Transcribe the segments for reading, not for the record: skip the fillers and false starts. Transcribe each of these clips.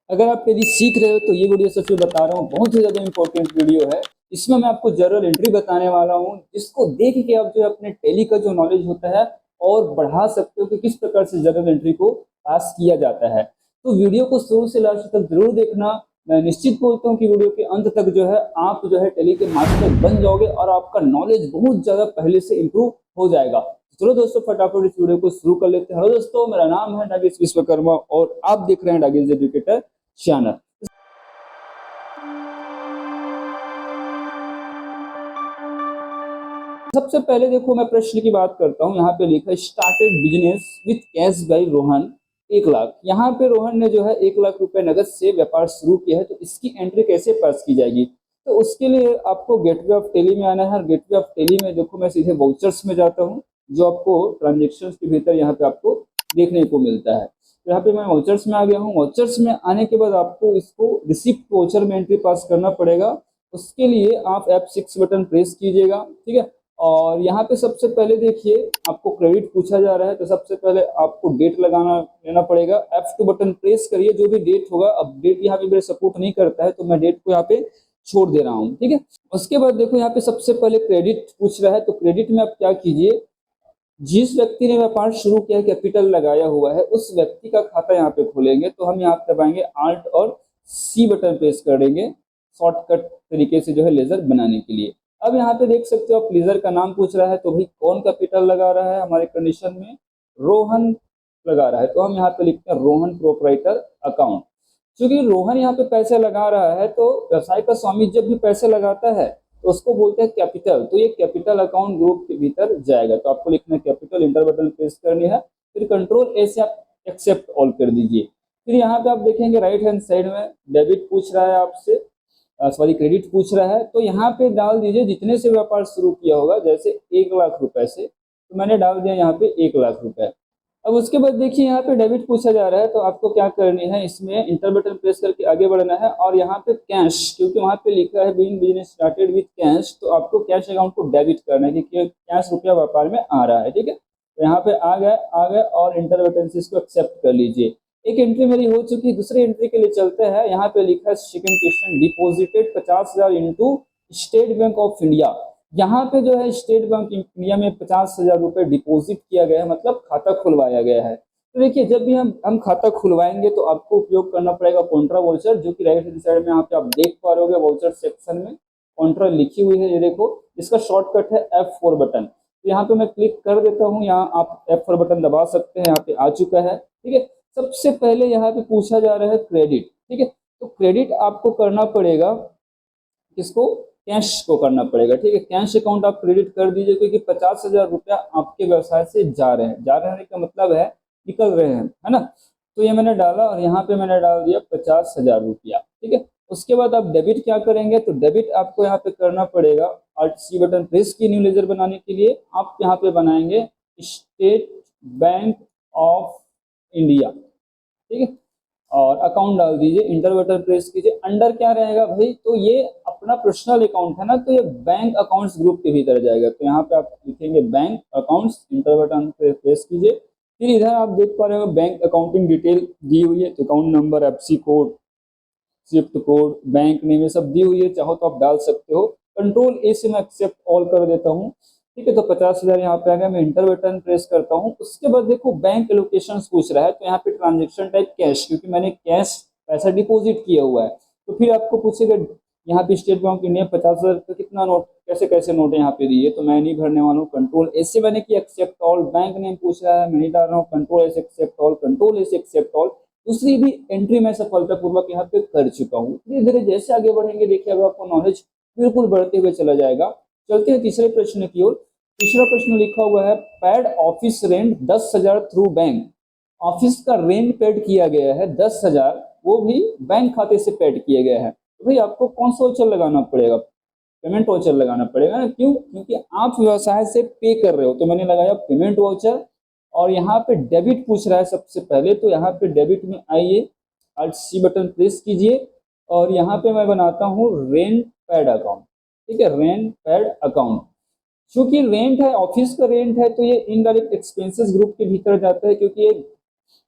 अगर आप यदि सीख रहे हो तो ये वीडियो सच में बता रहा हूँ बहुत ही ज़्यादा इंपॉर्टेंट वीडियो है। इसमें मैं आपको जर्नल एंट्री बताने वाला हूँ जिसको देख के आप जो है अपने टैली का जो नॉलेज होता है और बढ़ा सकते हो कि किस प्रकार से जर्नल एंट्री को पास किया जाता है। तो वीडियो को शुरू से लास्ट तक जरूर देखना। मैं निश्चित बोलता हूँ कि वीडियो के अंत तक जो है आप जो है टैली के मास्टर बन जाओगे और आपका नॉलेज बहुत ज़्यादा पहले से इम्प्रूव हो जाएगा। चलो दोस्तों फटाफट इस वीडियो को शुरू कर लेते हैं। हेलो दोस्तों, मेरा नाम है नागेश विश्वकर्मा और आप देख रहे हैं नागेश एजुकेटर चैनल। सबसे पहले देखो मैं प्रश्न की बात करता हूँ। यहाँ पे लिखा है started business with cash by Rohan 1 lakh. यहाँ पे रोहन ने जो है 1 लाख रुपए नगद से व्यापार शुरू किया है, तो इसकी एंट्री कैसे पास की जाएगी? तो उसके लिए आपको गेटवे ऑफ टेली में आना है और गेटवे ऑफ टेली में देखो मैं सीधे वाउचर्स में जाता हूँ जो आपको ट्रांजेक्शन के भीतर यहाँ पे आपको देखने को मिलता है। तो यहाँ पे मैं वाउचर्स में आ गया हूँ। वाउचर्स में आने के बाद आपको इसको रिसिप्ट वाउचर में एंट्री पास करना पड़ेगा। उसके लिए आप F6 बटन प्रेस कीजिएगा, ठीक है। और यहाँ पे सबसे पहले देखिए आपको क्रेडिट पूछा जा रहा है, तो सबसे पहले आपको डेट लेना पड़ेगा। F2 बटन प्रेस करिए, जो भी डेट होगा। अब डेट यहाँ पे मेरे सपोर्ट नहीं करता है तो मैं डेट को यहाँ पे छोड़ दे रहा हूँ, ठीक है। उसके बाद देखो यहाँ पे सबसे पहले क्रेडिट पूछ रहा है, तो क्रेडिट में आप क्या कीजिए, जिस व्यक्ति ने व्यापार शुरू किया कैपिटल लगाया हुआ है उस व्यक्ति का खाता यहाँ पे खोलेंगे। तो हम यहाँ पे दबाएंगे Alt और C बटन प्रेस करेंगे शॉर्टकट तरीके से जो है लेजर बनाने के लिए। अब यहाँ पे देख सकते हो आप लेजर का नाम पूछ रहा है, तो भाई कौन कैपिटल लगा रहा है? हमारे कंडीशन में रोहन लगा रहा है, तो हम यहाँ पे लिखते हैं रोहन प्रोपराइटर अकाउंट। क्योंकि रोहन यहाँ पे पैसे लगा रहा है तो व्यवसाय का स्वामी जब भी पैसे लगाता है तो उसको बोलते हैं कैपिटल। तो ये कैपिटल अकाउंट ग्रुप के भीतर जाएगा। तो आपको लिखना है कैपिटल, इंटर बटन प्रेस करनी है, फिर कंट्रोल ए से आप एक्सेप्ट ऑल कर दीजिए। फिर यहाँ पे आप देखेंगे राइट हैंड साइड में डेबिट पूछ रहा है आपसे, सॉरी क्रेडिट पूछ रहा है। तो यहाँ पे डाल दीजिए जितने से व्यापार शुरू किया होगा, जैसे 1 लाख रुपए से, तो मैंने डाल दिया यहाँ पे 1 लाख रुपए। अब उसके बाद देखिए यहाँ पे डेबिट पूछा जा रहा है, तो आपको क्या करनी है, इसमें इंटर बटन प्रेस करके आगे बढ़ना है और यहाँ पे कैश, क्योंकि वहाँ पे लिखा है being business started with cash, तो आपको कैश अकाउंट को डेबिट करना है क्योंकि कैश रुपया व्यापार में आ रहा है, ठीक है। तो यहाँ पे आ गए और इंटर बटन से इसको एक्सेप्ट कर लीजिए। एक एंट्री मेरी हो चुकी, दूसरी एंट्री के लिए चलते हैं। यहाँ पे लिखा है second question, deposited 50,000 into state bank of India. यहाँ पे जो है स्टेट बैंक इंडिया में 50,000 रुपए डिपॉजिट किया गया है, मतलब खाता खुलवाया गया है। तो देखिए जब भी हम खाता खुलवाएंगे तो आपको उपयोग करना पड़ेगा कॉन्ट्रा वाउचर, जो कि राइट हैंड साइड में यहाँ पे आप देख पा रहे होगे वाउचर सेक्शन में कॉन्ट्रा लिखी हुई है। ये देखो इसका शॉर्टकट है F4 बटन। तो यहाँ पे मैं क्लिक कर देता हूँ, यहाँ आप F4 बटन दबा सकते हैं। यहाँ पे आ चुका है, ठीक है। सबसे पहले यहाँ पे पूछा जा रहा है क्रेडिट, ठीक है। तो क्रेडिट आपको करना पड़ेगा किसको? कैश को करना पड़ेगा, ठीक है। कैश अकाउंट आप क्रेडिट कर दीजिए क्योंकि 50,000 रुपया आपके व्यवसाय से जा रहे हैं। जा रहे का मतलब है निकल रहे हैं, है ना। तो ये मैंने डाला और यहाँ पे मैंने डाल दिया 50,000 रुपया, ठीक है। उसके बाद आप डेबिट क्या करेंगे, तो डेबिट आपको यहाँ पे करना पड़ेगा Alt C बटन प्रेस की न्यू लेजर बनाने के लिए आप यहाँ पे बनाएंगे स्टेट बैंक ऑफ इंडिया, ठीक है। और अकाउंट डाल दीजिए, इंटर बटन प्रेस कीजिए। अंडर क्या रहेगा भाई, तो ये अपना पर्सनल अकाउंट है ना, तो ये बैंक अकाउंट्स ग्रुप के भीतर जाएगा। तो यहाँ पे आप लिखेंगे bank accounts, inter button press कीजिए। फिर इधर आप देख पा रहे हो बैंक अकाउंटिंग डिटेल दी हुई है, तो account number, FC code, Swift code, bank name, ये सब दी हुई है। चाहो तो आप डाल सकते हो। कंट्रोल ए से मैं एक्सेप्ट ऑल कर देता हूँ, ठीक है। तो 50,000 यहाँ पे आ गया। मैं इंटर बटन प्रेस करता हूँ। उसके बाद देखो बैंक एलोकेशन पूछ रहा है, तो यहाँ पे ट्रांजेक्शन टाइप कैश, क्योंकि मैंने कैश पैसा डिपॉजिट किया हुआ है। तो फिर आपको पूछेगा यहाँ पे स्टेट बैंक इंडिया 50,000 का कितना नोट, कैसे कैसे नोट यहाँ पे दिए, तो मैं नहीं भरने वाला हूँ। कंट्रोल ए से मैंने किया एक्सेप्ट ऑल। बैंक नेम पूछ रहा है, मैं नहीं डाल रहा हूँ। कंट्रोल ए से एक्सेप्ट ऑल, कंट्रोल ए से एक्सेप्ट ऑल। दूसरी भी एंट्री मैं सफलतापूर्वक यहाँ पे कर चुका हूँ। धीरे धीरे जैसे आगे बढ़ेंगे देखिए अब आपको नॉलेज बिल्कुल बढ़ते हुए चला जाएगा। चलते हैं तीसरे प्रश्न की ओर। तीसरा प्रश्न लिखा हुआ है paid office rent 10,000 through bank. Office का रेंट पेड किया गया है 10,000, वो भी बैंक खाते से पेड किया गया है। तो भाई आपको कौन सा वाउचर लगाना पड़ेगा? पेमेंट वाउचर लगाना पड़ेगा ना। क्यों? क्योंकि आप व्यवसाय से पे कर रहे हो। तो मैंने लगाया पेमेंट वाउचर। और यहाँ पे डेबिट पूछ रहा है सबसे पहले, तो यहाँ पे डेबिट में आइए, Alt C बटन प्रेस कीजिए और यहाँ पे मैं बनाता हूँ रेंट पैड अकाउंट, ठीक है। रेंट पैड अकाउंट, चूंकि रेंट है, ऑफिस का रेंट है, तो ये इनडायरेक्ट एक्सपेंसेस ग्रुप के भीतर जाता है, क्योंकि ये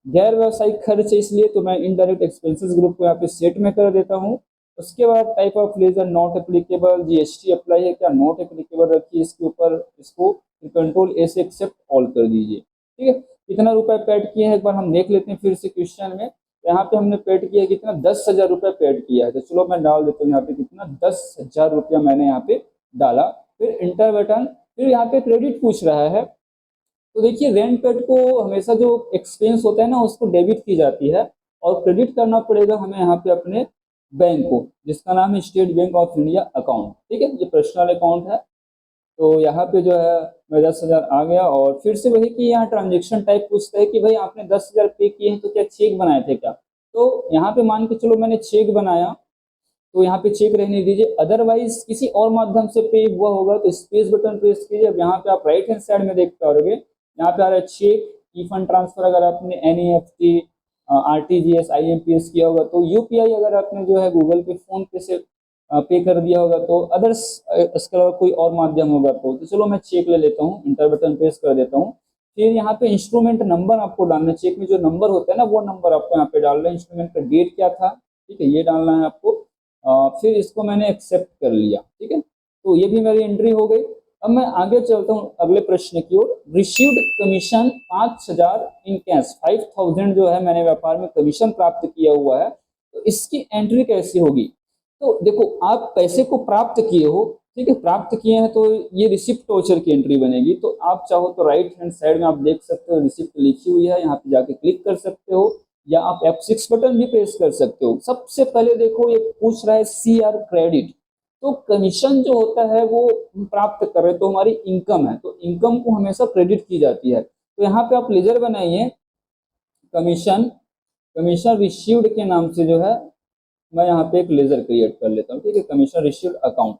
गैर व्यावसायिक खर्च है इसलिए तो मैं इनडायरेक्ट एक्सपेंसेस ग्रुप को यहाँ पे सेट में कर देता हूँ। उसके बाद type of ledger not applicable, GST apply है क्या, नॉट एप्लीकेबल रखिए इसके ऊपर, इसको कंट्रोल ए से एक्सेप्ट ऑल कर दीजिए। ठीक है, कितना रुपए पेड किए हैं एक बार हम देख लेते हैं फिर से क्वेश्चन में। यहाँ पे हमने पेड किया कितना, 10,000 रुपये पेड किया है। तो चलो मैं डाल देता हूँ यहाँ पे कितना, 10,000 रुपया मैंने यहाँ पे डाला। फिर इंटर बटन, फिर यहाँ पे क्रेडिट पूछ रहा है। तो देखिए रेंट पेड को हमेशा जो एक्सपेंस होता है ना उसको डेबिट की जाती है, और क्रेडिट करना पड़ेगा हमें यहाँ पे अपने बैंक को, जिसका नाम है state bank of India account. ठीक है, ये पर्सनल अकाउंट है। तो यहाँ पे जो है मैं 10,000 आ गया, और फिर से वही कि यहाँ ट्रांजेक्शन टाइप पूछता है कि भाई आपने 10,000 पे किए हैं तो क्या चेक बनाए थे क्या। तो यहाँ पे मान के चलो मैंने चेक बनाया, तो यहाँ पे चेक रहने दीजिए। अदरवाइज किसी और माध्यम से पे हुआ होगा तो स्पेस बटन प्रेस कीजिए। अब यहाँ पे आप राइट हैंड साइड में देख पाओगे, यहाँ पे आ रहा है चेक, ई फंड ट्रांसफर अगर आपने एनईएफटी, आरटीजीएस, आईएमपीएस किया होगा तो, यूपीआई अगर आपने जो है गूगल पे, फोन पे से पे कर दिया होगा तो, अदर्स इसके अलावा कोई और माध्यम होगा तो चलो मैं चेक ले लेता हूँ, इंटर बटन प्रेस कर देता हूँ। फिर यहाँ पे इंस्ट्रूमेंट नंबर आपको डालना है, चेक में जो नंबर होता है ना वो नंबर आपको यहाँ पे डालना है। इंस्ट्रूमेंट का डेट क्या था, ठीक है, ये डालना है आपको। फिर इसको मैंने एक्सेप्ट कर लिया। ठीक है, तो ये भी मेरी एंट्री हो गई। अब मैं आगे चलता हूँ अगले प्रश्न की ओर। रिसीव्ड कमीशन 5,000 इन कैश, 5,000 जो है मैंने व्यापार में कमीशन प्राप्त किया हुआ है, तो इसकी एंट्री कैसे होगी। तो देखो आप पैसे को प्राप्त किए हो, ठीक है, प्राप्त किए हैं तो ये रिसिप्ट वाउचर की एंट्री बनेगी। तो आप चाहो तो राइट हैंड साइड में आप देख सकते हो रिसिप्ट लिखी हुई है, यहाँ पे जाके क्लिक कर सकते हो, या आप F6 बटन भी प्रेस कर सकते हो। सबसे पहले देखो ये पूछ रहा है CR क्रेडिट, तो कमीशन जो होता है वो प्राप्त कर रहे तो हमारी इनकम है, तो इनकम को हमेशा क्रेडिट की जाती है। तो यहाँ पे आप लेजर बनाइए, कमीशन, कमीशन रिसीव्ड के नाम से जो है मैं यहाँ पे एक लेजर क्रिएट कर लेता हूँ। ठीक है, कमीशन रिसीव्ड अकाउंट।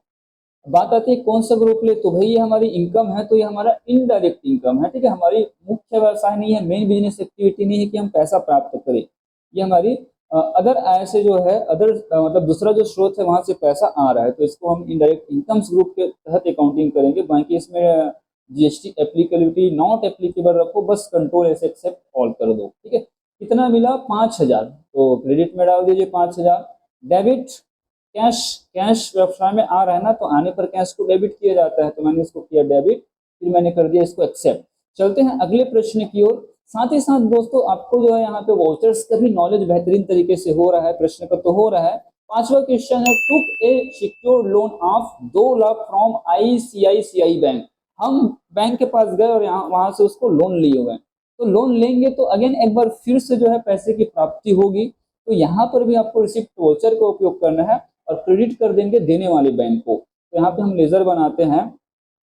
बात आती है कौन सा ग्रुप ले, तो भाई ये हमारी इनकम है, तो ये हमारा इनडायरेक्ट इनकम है। ठीक है, हमारी मुख्य व्यवसाय नहीं है, मेन बिजनेस एक्टिविटी नहीं है कि हम पैसा प्राप्त करें। ये हमारी अदर आय से जो है, अदर मतलब दूसरा जो स्रोत है वहां से पैसा आ रहा है, तो इसको हम इनडायरेक्ट इनकम्स ग्रुप के तहत अकाउंटिंग करेंगे। बाकी इसमें जीएसटी एप्लीकेबिलिटी नॉट एप्लीकेबल रखो, बस कंट्रोल ऐसे एक्सेप्ट ऑल कर दो। ठीक है, कितना मिला 5,000, तो क्रेडिट में डाल दीजिए 5,000। डेबिट, कैश, कैश व्यवसाय में आ रहा है ना, तो आने पर कैश को डेबिट किया जाता है, तो मैंने इसको किया डेबिट, फिर मैंने कर दिया इसको एक्सेप्ट। चलते हैं अगले प्रश्न की ओर। साथ ही साथ दोस्तों आपको जो है यहाँ पे वाउचर्स का भी नॉलेज बेहतरीन तरीके से हो रहा है, प्रश्न का तो हो रहा है। पांचवा क्वेश्चन है, took a secured loan of 2 lakh from ICICI bank. हम बैंक के पास गए और यहाँ वहां से उसको लोन लिए हुए हैं, तो लोन लेंगे तो अगेन एक बार फिर से जो है पैसे की प्राप्ति होगी। तो यहाँ पर भी आपको रिसिप्ट वाउचर का उपयोग करना है और क्रेडिट कर देंगे देने वाले बैंक को। तो यहाँ पे हम लेजर बनाते हैं,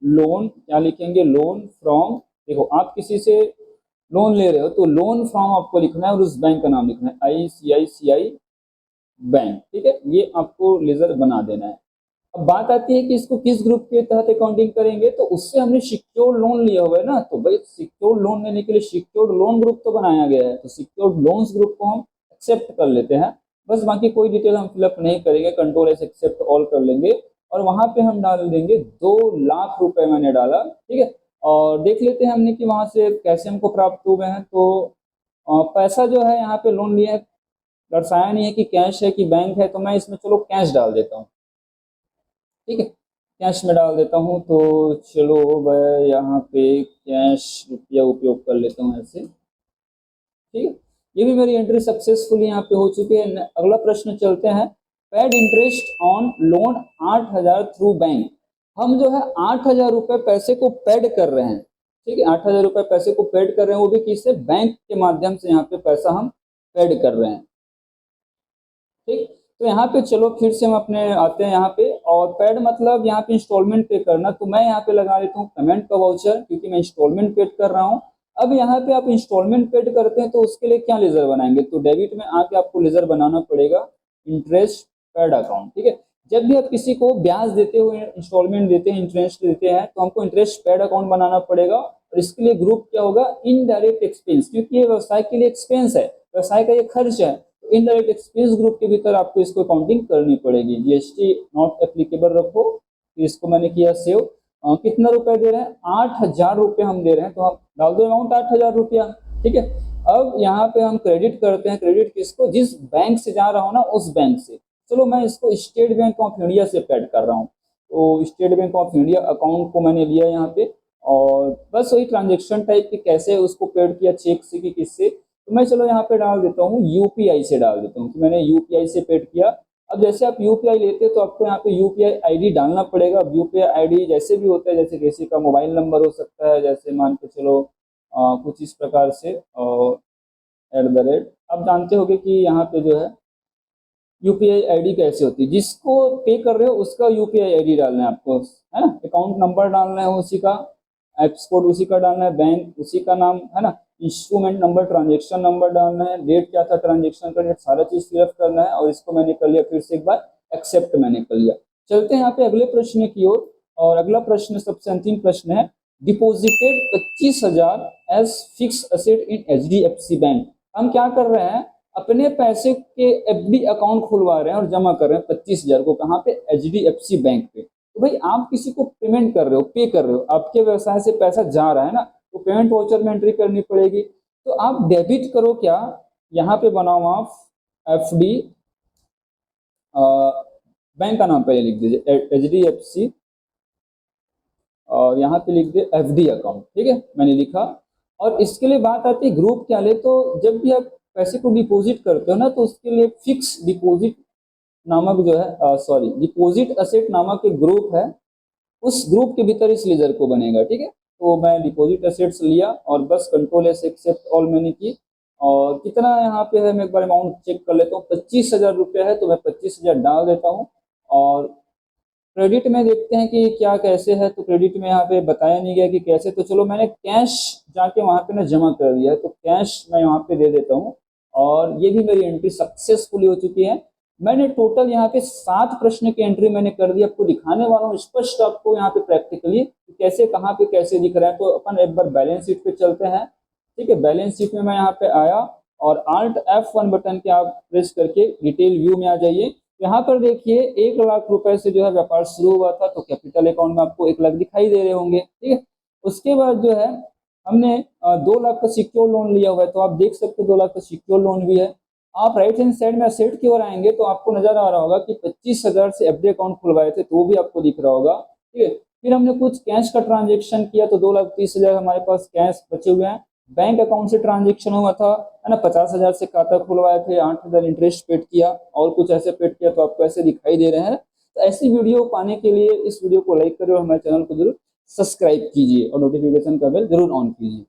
लोन क्या लिखेंगे, लोन फ्रॉम, देखो आप किसी से लोन ले रहे हो तो लोन फ्रॉम आपको लिखना है और उस बैंक का नाम लिखना है आईसीआईसीआई बैंक। ठीक है, ये आपको लेजर बना देना है। अब बात आती है कि इसको किस ग्रुप के तहत अकाउंटिंग करेंगे, तो उससे हमने सिक्योर्ड लोन लिया हुआ है ना, तो भाई सिक्योर्ड लोन लेने के लिए सिक्योर्ड लोन ग्रुप तो बनाया गया है, तो सिक्योर्ड लोन्स ग्रुप को हम एक्सेप्ट कर लेते हैं। बस बाकी कोई डिटेल हम फिलअप नहीं करेंगे, कंट्रोल एस एक्सेप्ट ऑल कर लेंगे, और वहां पे हम डाल देंगे 2 लाख रुपए मैंने डाला। ठीक है, और देख लेते हैं हमने कि वहां से कैसे हमको प्राप्त हुए हैं। तो पैसा जो है यहाँ पे लोन लिया है, दर्शाया नहीं है कि कैश है कि बैंक है, तो मैं इसमें चलो कैश डाल देता हूँ। ठीक है, कैश में डाल देता हूँ, तो चलो मैं यहाँ पे कैश रुपया उपयोग कर लेता हूँ ऐसे। ठीक है, ये भी मेरी एंट्री सक्सेसफुली यहाँ पे हो चुकी है। अगला प्रश्न चलते हैं, paid interest on loan 8,000 through bank. हम जो है 8,000 रुपये पैसे को पेड कर रहे हैं। ठीक है, 8,000 रुपये पैसे को पेड कर रहे हैं, वो भी किससे, बैंक के माध्यम से यहाँ पे पैसा हम पेड कर रहे हैं। ठीक, तो यहाँ पे चलो फिर से हम अपने आते हैं यहाँ पे, और पेड मतलब यहाँ पे इंस्टॉलमेंट पे करना, तो मैं यहाँ पे लगा देता हूँ पेमेंट का वाउचर, क्योंकि मैं इंस्टॉलमेंट पेड कर रहा हूँ। अब यहाँ पे आप इंस्टॉलमेंट पेड करते हैं तो उसके लिए क्या लेजर बनाएंगे, तो डेबिट में आके आपको लेजर बनाना पड़ेगा इंटरेस्ट पेड अकाउंट। ठीक है, जब भी आप किसी को ब्याज देते हुए इंस्टॉलमेंट देते हैं, इंटरेस्ट देते हैं, तो हमको इंटरेस्ट पेड अकाउंट बनाना पड़ेगा। और इसके लिए ग्रुप क्या होगा, इनडायरेक्ट एक्सपेंस, क्योंकि ये व्यवसाय के लिए एक्सपेंस है, व्यवसाय का ये खर्च है। इनडायरेक्ट एक्सपेंस ग्रुप के भीतर आपको इसको अकाउंटिंग करनी पड़ेगी। जीएसटी नॉट एप्लीकेबल रखो, तो इसको मैंने किया सेव। कितना रुपए दे रहे हैं, 8,000 रुपये हम दे रहे हैं, तो हम डाल दो अमाउंट 8,000 रुपया। ठीक है। अब यहाँ पे हम क्रेडिट करते हैं, क्रेडिट किसको, जिस बैंक से जा रहा हूँ ना उस बैंक से। चलो मैं इसको स्टेट बैंक ऑफ इंडिया से पेड कर रहा हूँ, तो state bank of India account को मैंने लिया यहाँ पे, और बस वही ट्रांजेक्शन टाइप की कैसे उसको पेड किया, चेक से कि किससे, तो मैं चलो यहाँ पे डाल देता हूँ यूपीआई से डाल देता हूँ कि मैंने यूपीआई से पेड किया। अब जैसे आप यूपीआई लेते हो तो आपको यहाँ पे यूपीआई आईडी डालना पड़ेगा। अब यूपीआई आईडी जैसे भी होता है, जैसे किसी का मोबाइल नंबर हो सकता है, जैसे मान के चलो कुछ इस प्रकार से @ आप जानते होंगे कि यहाँ पे जो है यूपीआई आईडी कैसे होती है, जिसको पे कर रहे हो उसका यूपीआई आईडी डालना है आपको, है ना। अकाउंट नंबर डालना है उसी का, एक्स कोड उसी का डालना है, बैंक उसी का नाम, है ना। इंस्ट्रूमेंट नंबर, ट्रांजेक्शन नंबर डालना है, डेट क्या था ट्रांजेक्शन का, डेट, सारा चीज फिलअप करना है। और इसको मैंने कर लिया, फिर से एक बार एक्सेप्ट मैंने कर लिया। चलते हैं यहाँ पे अगले प्रश्न की ओर, और अगला प्रश्न सबसे अंतिम प्रश्न है, deposited 25,000 as fix asset in HDFC bank. हम क्या कर रहे हैं, अपने पैसे के एफडी अकाउंट खुलवा रहे हैं और जमा कर रहे हैं 25,000 को, कहाँ पे, एचडीएफसी बैंक पे। तो भाई आप किसी को पेमेंट कर रहे हो, पे कर रहे हो, आपके व्यवसाय से पैसा जा रहा है ना, तो पेमेंट वाउचर में एंट्री करनी पड़ेगी। तो आप डेबिट करो क्या, यहाँ पे बनाओ आप एफडी, बैंक का नाम पहले लिख दीजिए एचडीएफसी, और यहाँ पे लिख दे एफडी अकाउंट, ठीक है, मैंने लिखा। और इसके लिए बात आती है ग्रुप क्या ले, तो जब भी आप पैसे को डिपॉजिट करते हो ना, तो उसके लिए फिक्स डिपॉजिट नामक जो है, सॉरी, डिपॉजिट असेट नामक एक ग्रुप है, उस ग्रुप के भीतर इस लेजर को बनेगा, ठीक है। तो मैं डिपॉजिट असेट्स लिया और बस कंट्रोल एस एक्सेप्ट ऑल मैंने की। और कितना यहाँ पे है, मैं एक बार अमाउंट चेक कर लेता हूँ, 25,000 रुपये है, तो मैं 25,000 डाल देता हूँ। और क्रेडिट में देखते हैं कि क्या कैसे है, तो क्रेडिट में यहाँ पे बताया नहीं गया कि कैसे, तो चलो मैंने कैश जाके वहाँ पे ना जमा कर दिया है, तो कैश मैं यहाँ पे दे देता हूँ। और ये भी मेरी एंट्री सक्सेसफुली हो चुकी है। मैंने टोटल यहाँ पे 7 प्रश्न की एंट्री मैंने कर दी, आपको दिखाने वाला हूँ स्पष्ट, आपको यहाँ पे प्रैक्टिकली कैसे, कहाँ पे कैसे दिख रहा है। तो अपन एक बार बैलेंस शीट पे चलते हैं, ठीक है। बैलेंस शीट में मैं यहाँ पे आया, और Alt F1 बटन के आप प्रेस करके डिटेल व्यू में आ जाइए। यहाँ पर देखिए 1 लाख रुपए से जो है व्यापार शुरू हुआ था, तो कैपिटल अकाउंट में आपको 1 लाख दिखाई दे रहे होंगे, ठीक है। उसके बाद जो है हमने 2 लाख का सिक्योर लोन लिया हुआ है, तो आप देख सकते हो 2 लाख का सिक्योर लोन भी है। आप राइट हैंड साइड में असेट की ओर आएंगे तो आपको नजर आ रहा होगा कि 25,000 से एफडी अकाउंट खुलवाए थे, तो वो भी आपको दिख रहा होगा, ठीक है। फिर हमने कुछ कैश का ट्रांजेक्शन किया, तो 2,30,000 हमारे पास कैश बचे हुए हैं। बैंक अकाउंट से ट्रांजेक्शन हुआ था, है ना, 50,000 से खाता खुलवाए थे, 8,000 इंटरेस्ट पेड किया, और कुछ ऐसे पेड किया, तो आपको ऐसे दिखाई दे रहे हैं। तो ऐसी वीडियो पाने के लिए इस वीडियो को लाइक करें और हमारे चैनल को जरूर सब्सक्राइब कीजिए, और नोटिफिकेशन का बेल जरूर ऑन कीजिए।